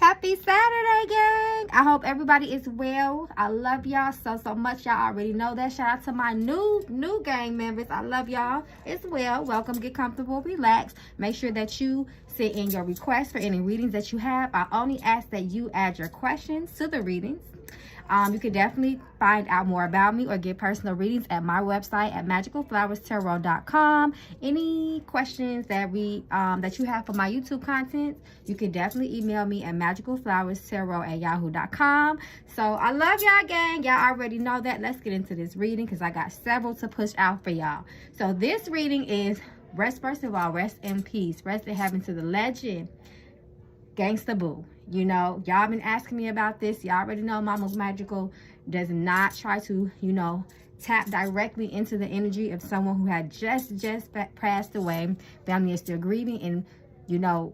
Happy Saturday, gang. I hope everybody is well. I love y'all so much. Y'all already know that. Shout out to my new gang members. I love y'all as well. Welcome. Get comfortable, relax. Make sure that you send in your requests for any readings that you have. I only ask that you add your questions to the readings. You can definitely find out more about me or get personal readings at my website at magicalflowerstarot.com. Any questions that that you have for my YouTube content, you can definitely email me at magicalflowerstarot@yahoo.com. So I love y'all, gang. Y'all already know that. Let's get into this reading because I got several to push out for y'all. So this reading is first of all, rest in peace. Rest in heaven to the legend, Gangsta Boo. You know, y'all been asking me about this. Y'all already know Mama Magical does not try to, tap directly into the energy of someone who had just passed away. Family is still grieving, and the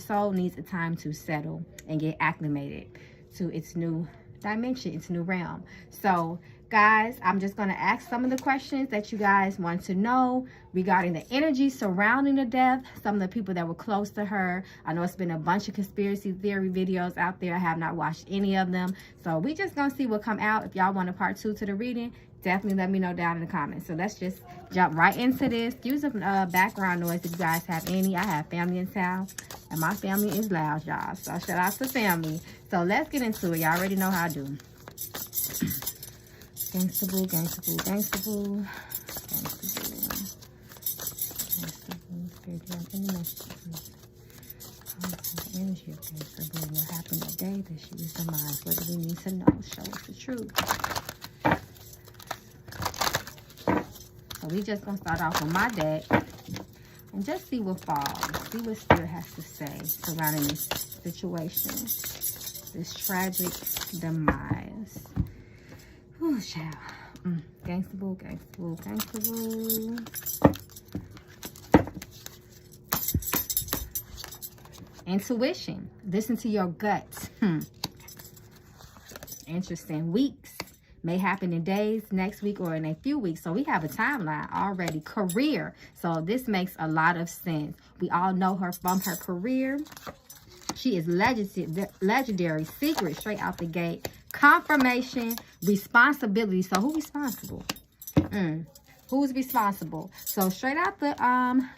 soul needs a time to settle and get acclimated to its new dimension, its new realm. So guys, I'm just going to ask some of the questions that you guys want to know regarding the energy surrounding the death, some of the people that were close to her. I know it's been a bunch of conspiracy theory videos out there. I have not watched any of them. So we just going to see what come out. If y'all want a part 2 to the reading, definitely let me know down in the comments. So let's just jump right into this. Use a background noise if you guys have any. I have family in town, and my family is loud, y'all. So shout out to family. So let's get into it. Y'all already know how I do. Gangsta Boo, Gangsta Boo, Gangsta Boo, Gangsta Boo, Gangsta Boo, Spirit, do you have any messages? The energy of Gangsta Boo. What happened that day that she was demised? What do we need to know? Show us the truth. So we just gonna start off with my deck and just see what falls. See what Spirit has to say surrounding this situation, this tragic demise. Oh, child. Gangsta Boo, Gangsta Boo, Gangsta Boo. Intuition. Listen to your gut. Interesting. Weeks may happen in days, next week, or in a few weeks. So we have a timeline already. Career. So this makes a lot of sense. We all know her from her career. She is legendary, secret, straight out the gate. Confirmation, responsibility. So who's responsible? Who's responsible? So straight out the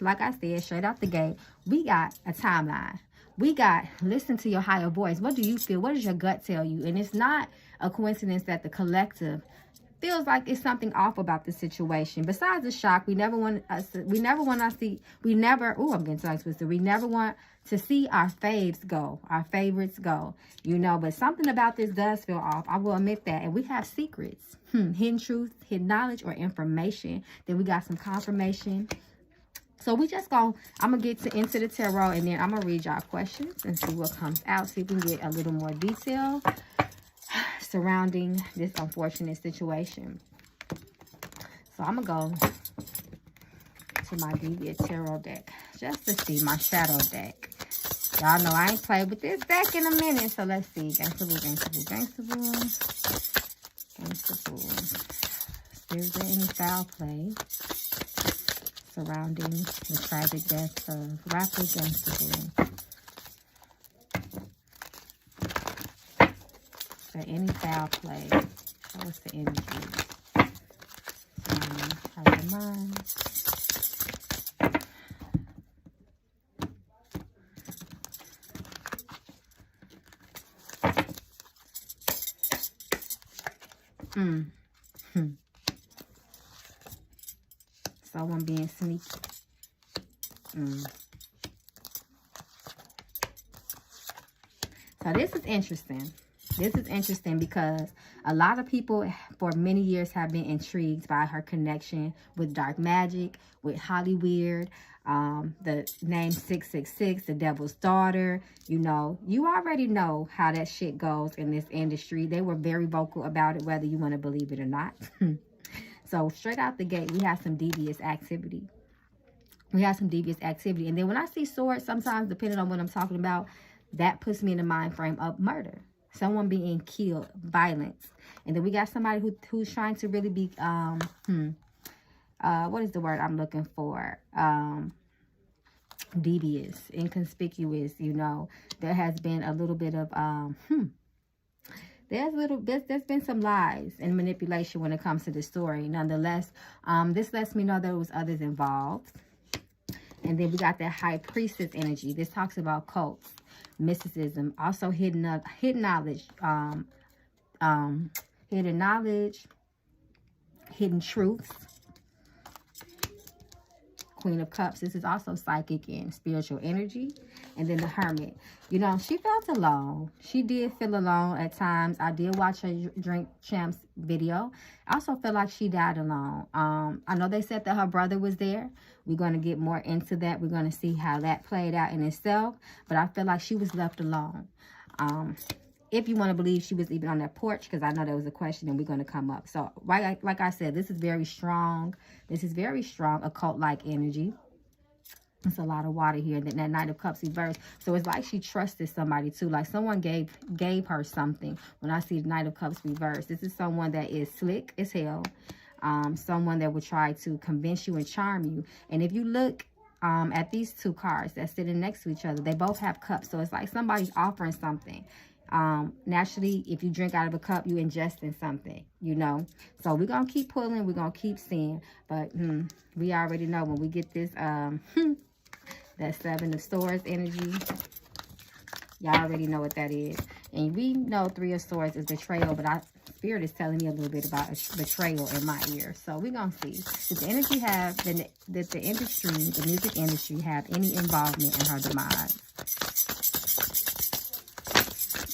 like I said, straight out the gate, we got a timeline. We got listen to your higher voice. What do you feel? What does your gut tell you? And it's not a coincidence that the collective feels like it's something off about the situation. Besides the shock, we never want to see our faves go, our favorites go, but something about this does feel off. I will admit that. And we have secrets, hidden truth, hidden knowledge, or information. Then we got some confirmation. So we just I'm going to get into the tarot, and then I'm going to read y'all questions and see what comes out. See if we can get a little more detail surrounding this unfortunate situation. So I'm going to go to my Deviant Tarot deck just to see my shadow deck. Y'all know I ain't played with this deck in a minute. So let's see. Gangsta Boo, Gangsta Boo, Gangsta Boo. Gangsta Boo. Is there any foul play surrounding the tragic death of rapper Gangsta Boo? Is there any foul play? Show us the energy. How your mind. Someone being sneaky. So this is interesting. This is interesting because a lot of people for many years have been intrigued by her connection with dark magic, with Hollywood, the name 666, the devil's daughter. You already know how that shit goes in this industry. They were very vocal about it, whether you want to believe it or not. So straight out the gate, we have some devious activity. And then when I see swords, sometimes depending on what I'm talking about, that puts me in the mind frame of murder. Someone being killed, violence. And then we got somebody who's trying to really be, what is the word I'm looking for? devious, inconspicuous, you know. There has been a little bit of, there's been some lies and manipulation when it comes to this story. Nonetheless, this lets me know there was others involved. And then we got that high priestess energy. This talks about cults, mysticism, also hidden knowledge, hidden truths. Queen of Cups. This is also psychic and spiritual energy. And then the Hermit. You know, she felt alone. She did feel alone at times. I did watch her Drink Champs video. I also feel like she died alone. I know they said that her brother was there. We're going to get more into that. We're going to see how that played out in itself. But I feel like she was left alone. If you want to believe she was even on that porch, because I know there was a question and we're going to come up. So, like I said, this is very strong. This is very strong occult-like energy. It's a lot of water here. And then that Knight of Cups reversed. So, it's like she trusted somebody too. Like someone gave her something. When I see the Knight of Cups reversed, this is someone that is slick as hell. Someone that will try to convince you and charm you. And if you look at these two cards that's sitting next to each other, they both have cups. So, it's like somebody's offering something. Naturally, if you drink out of a cup, you ingesting something, you know. So we're gonna keep pulling, we're gonna keep seeing, but we already know when we get this that Seven of Swords energy, y'all already know what that is. And we know Three of Swords is betrayal, but Spirit is telling me a little bit about betrayal in my ear. So we're gonna see. Does the energy have that the industry, the music industry, have any involvement in her demise?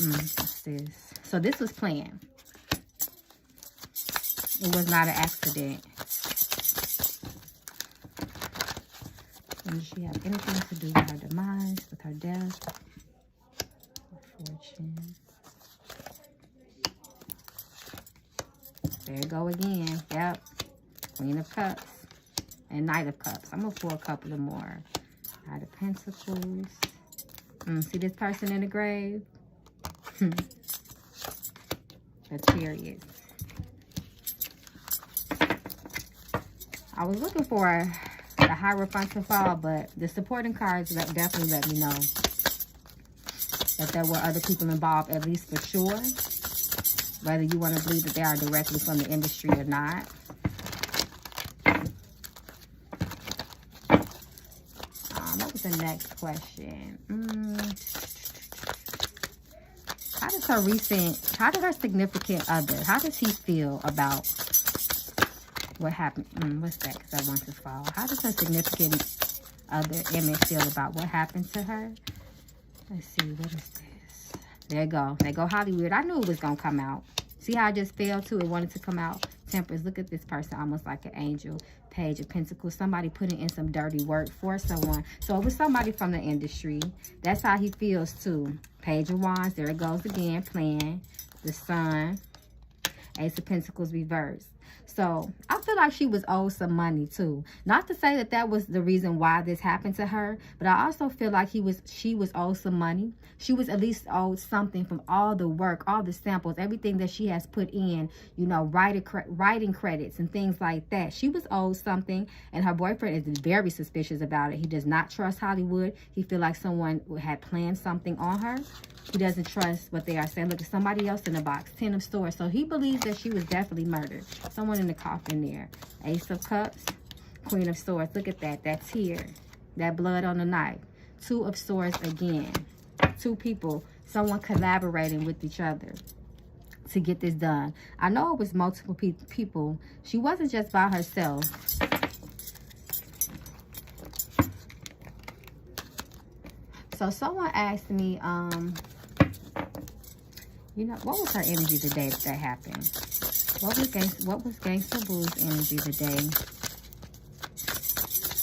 What's this? So this was planned. It was not an accident. Does she have anything to do with her demise, with her death? Her fortune. There you go again. Yep. Queen of Cups and Knight of Cups. I'm going to pull a couple of more. Knight of Pentacles. See this person in the grave? The Chariot. I was looking for the Hierophant to fall, but the supporting cards definitely let me know that there were other people involved, at least for sure. Whether you want to believe that they are directly from the industry or not. What was the next question? How did her significant other, how does he feel about what happened? What's that? Because I want to fall. How does her significant other, Emmett, feel about what happened to her? Let's see, what is this? There you go. There go Hollywood. I knew it was going to come out. See how I just failed to? It wanted to come out. Temperance, look at this person, almost like an angel. Page of Pentacles, somebody putting in some dirty work for someone. So it was somebody from the industry. That's how he feels too. Page of Wands, there it goes again, playing. The Sun. Ace of Pentacles reversed. So I feel like she was owed some money too. Not to say that that was the reason why this happened to her, but I also feel like she was owed some money. She was at least owed something from all the work, all the samples, everything that she has put in, you know, writing credits and things like that. She was owed something, and her boyfriend is very suspicious about it. He does not trust Hollywood. He feels like someone had planned something on her. He doesn't trust what they are saying. Look, at somebody else in the box. 10 of Swords. So he believes that she was definitely murdered. Someone in the coffin there. Ace of Cups. Queen of Swords. Look at that. That's here. That blood on the knife. 2 of Swords again. 2 people. Someone collaborating with each other to get this done. I know it was multiple people. She wasn't just by herself. So someone asked me, you know, what was her energy the day that happened? What was Gangsta Boo's energy the day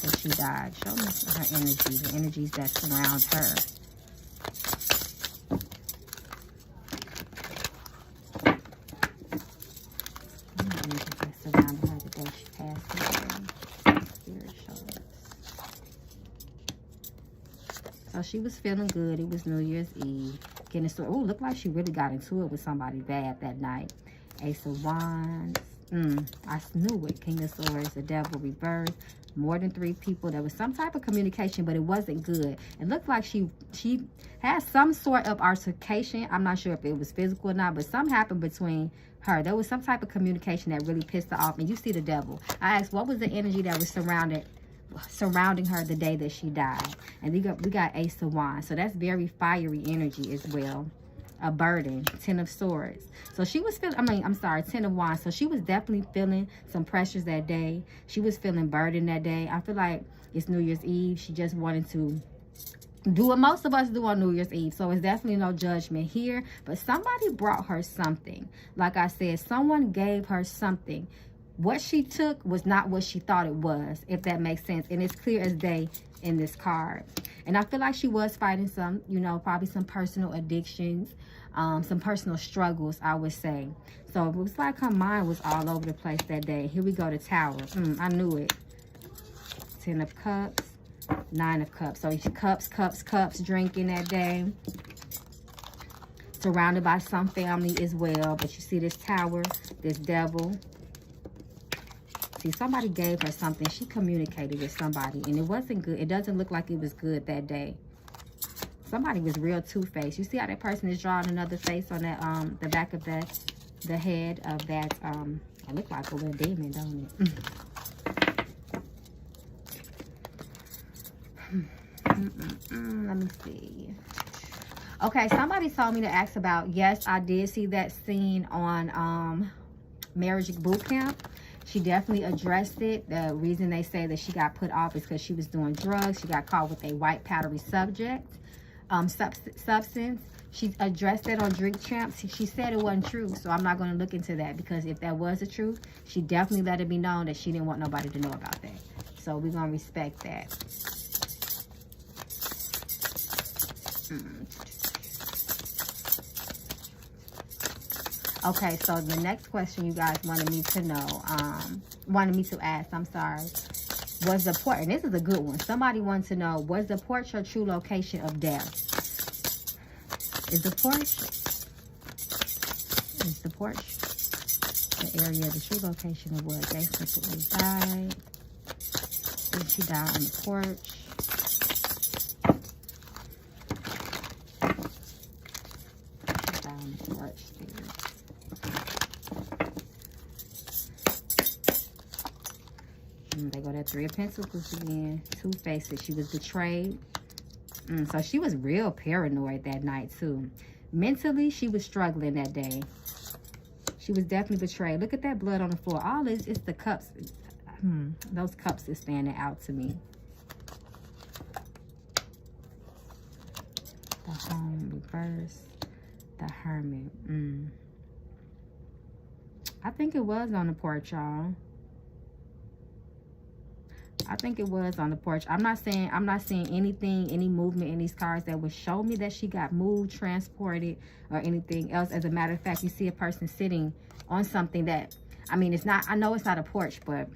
that she died? Show me her energy, the energies that surround her. The energies that surrounded her the day she passed away. Spirit shows. So she was feeling good. It was New Year's Eve. Getting started. Oh, looked like she really got into it with somebody bad that night. Ace of Wands. I knew it. King of Swords. The Devil reversed. more than 3 people. There was some type of communication, but it wasn't good. It looked like she had some sort of altercation. I'm not sure if it was physical or not, but something happened between her. There was some type of communication that really pissed her off. And you see the devil. I asked, what was the energy that was surrounding her the day that she died? And we got Ace of Wands. So that's very fiery energy as well. A burden, 10 of Swords. So she was feeling, I'm sorry, 10 of Wands. So she was definitely feeling some pressures that day. She was feeling burdened that day. I feel like it's New Year's Eve. She just wanted to do what most of us do on New Year's Eve. So it's definitely no judgment here. But somebody brought her something. Like I said, someone gave her something. What she took was not what she thought it was, if that makes sense. And it's clear as day in this card. And I feel like she was fighting some, you know, probably some personal addictions, some personal struggles, I would say. So it was like her mind was all over the place that day. Here we go to Tower. I knew it. 10 of Cups, 9 of Cups. So cups, drinking that day. Surrounded by some family as well. But you see this Tower, this Devil. See, somebody gave her something. She communicated with somebody, and it wasn't good. It doesn't look like it was good that day. Somebody was real two-faced. You see how that person is drawing another face on that the back of the head of that it looked like a little demon, don't it? Let me see. Okay, somebody told me to ask about, yes, I did see that scene on Marriage Boot Camp. She definitely addressed it. The reason they say that she got put off is because she was doing drugs. She got caught with a white powdery substance. She addressed it on Drink Champs. She said it wasn't true, so I'm not going to look into that, because if that was the truth, she definitely let it be known that she didn't want nobody to know about that. So we're going to respect that. Okay, so the next question you guys wanted me to know, ask, I'm sorry, was the porch, and this is a good one. Somebody wanted to know, was the porch your true location of death? Is the porch the area, the true location of what? Gangsta died. Did she die on the porch? She died on the porch, spirit. They go that 3 of Pentacles again. Two-faced. She was betrayed. So she was real paranoid that night too. Mentally, she was struggling that day. She was definitely betrayed. Look at that blood on the floor. All this is the cups. Those cups is standing out to me. The Home reverse. The Hermit. I think it was on the porch, y'all. I think it was on the porch. I'm not seeing anything, any movement in these cards that would show me that she got moved, transported, or anything else. As a matter of fact, you see a person sitting on something that, I mean, it's not, I know it's not a porch, but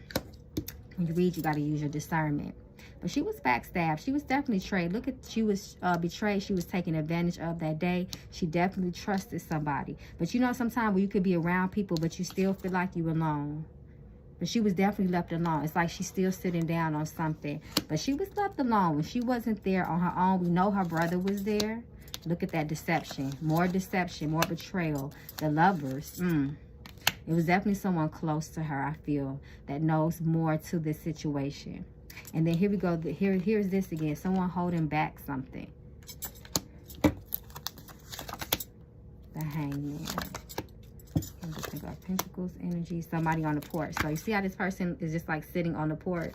when you read, you got to use your discernment. But she was backstabbed. She was definitely betrayed. Look at, she was betrayed. She was taken advantage of that day. She definitely trusted somebody. But you know, sometimes where you could be around people, but you still feel like you're alone. But she was definitely left alone. It's like she's still sitting down on something. But she was left alone. When she wasn't there on her own, we know her brother was there. Look at that deception. More betrayal. The Lovers. It was definitely someone close to her, I feel, that knows more to this situation. And then here we go. Here's this again. Someone holding back something. The Hangman. Pentacles energy. Somebody on the porch. So you see how this person is just like sitting on the porch.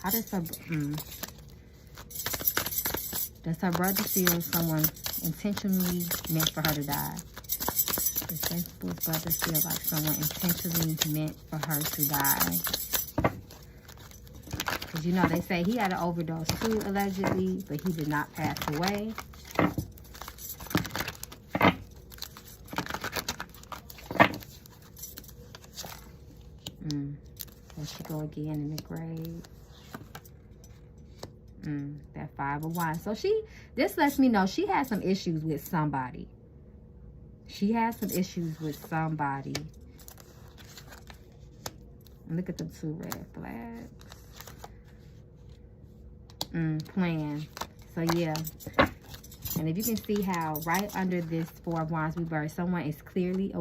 How does her brother feel someone intentionally meant for her to die? Does Pentacles brother feel like someone intentionally meant for her to die? Because you know they say he had an overdose too, allegedly, but he did not pass away. There she go again in the grave. That 5 of Wands. So this lets me know she had some issues with somebody. She has some issues with somebody. Look at the 2 red flags. Plan. So, yeah. And if you can see how right under this 4 of Wands reverse, a woman is clearly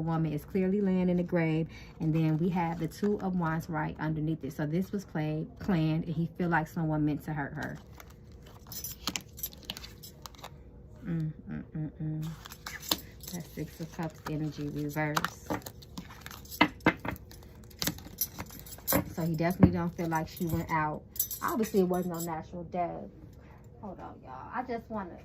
laying in the grave. And then we have the 2 of Wands right underneath it. So this was planned, and he feel like someone meant to hurt her. That's 6 of Cups energy reverse. So he definitely don't feel like she went out. Obviously, it wasn't no natural death. Hold on, y'all. I just want to...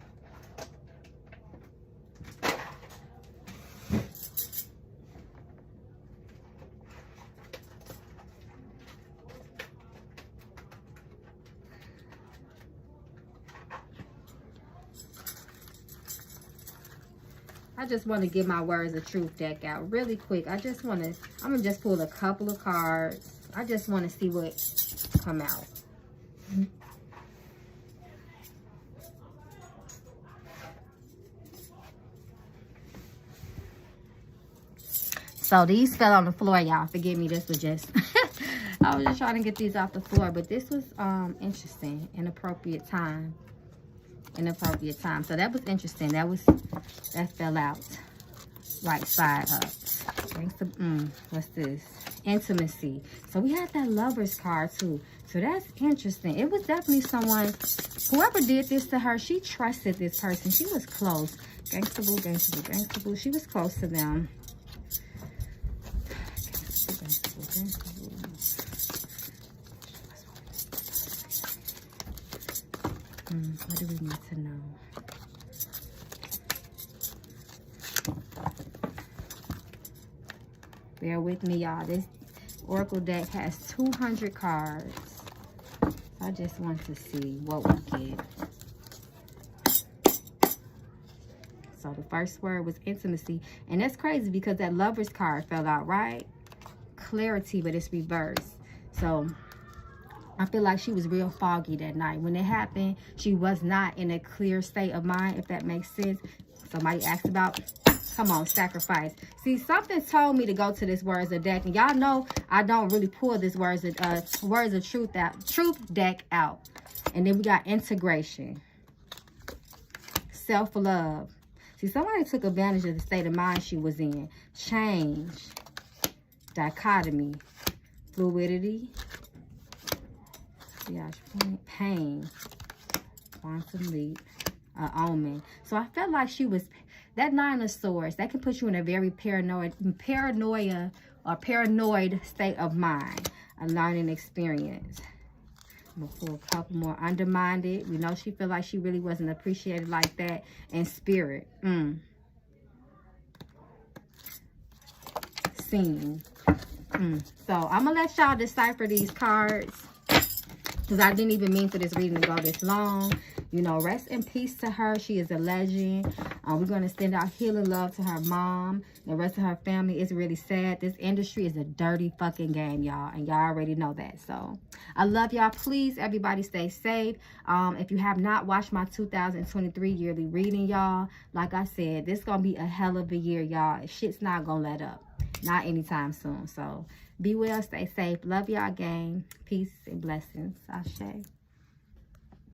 get my words of truth deck out really quick. I'm going to just pull a couple of cards. I just want to see what come out. So these fell on the floor, y'all. Forgive me, this was just... I was just trying to get these off the floor. But this was interesting. Inappropriate time. So that was interesting. That fell out. Right side up. What's this? Intimacy. So we had that Lover's card too. So that's interesting. It was definitely someone, whoever did this to her, she trusted this person. She was close. Gangsta boo, gangsta boo, gangsta boo. She was close to them. What do we need to know? Bear with me, y'all. This Oracle deck has 200 cards. I just want to see what we get. So the first word was intimacy. And that's crazy because that Lover's card fell out, right? Clarity, but it's reversed. So I feel like she was real foggy that night. When it happened, she was not in a clear state of mind, if that makes sense. Somebody asked about, come on, sacrifice. See, something told me to go to this words of deck. And y'all know I don't really pull this words of truth deck out. And then we got integration. Self-love. See, somebody took advantage of the state of mind she was in. Change. Dichotomy. Fluidity. Pain. Quantum leap. Omen. So I felt like she was, that 9 of Swords, that can put you in a very paranoid state of mind. A learning experience. I'm going to pull a couple more. Undermined. We know she feel like she really wasn't appreciated like that. And spirit. Seen. So I'm going to let y'all decipher these cards. Because I didn't even mean for this reading to go this long. You know, rest in peace to her. She is a legend. We're going to send out healing love to her mom. The rest of her family. Is really sad. This industry is a dirty fucking game, y'all. And y'all already know that. So, I love y'all. Please, everybody stay safe. If you have not watched my 2023 yearly reading, y'all, like I said, this is going to be a hell of a year, y'all. Shit's not going to let up. Not anytime soon. So, be well, stay safe. Love y'all, gang. Peace and blessings. Ashe.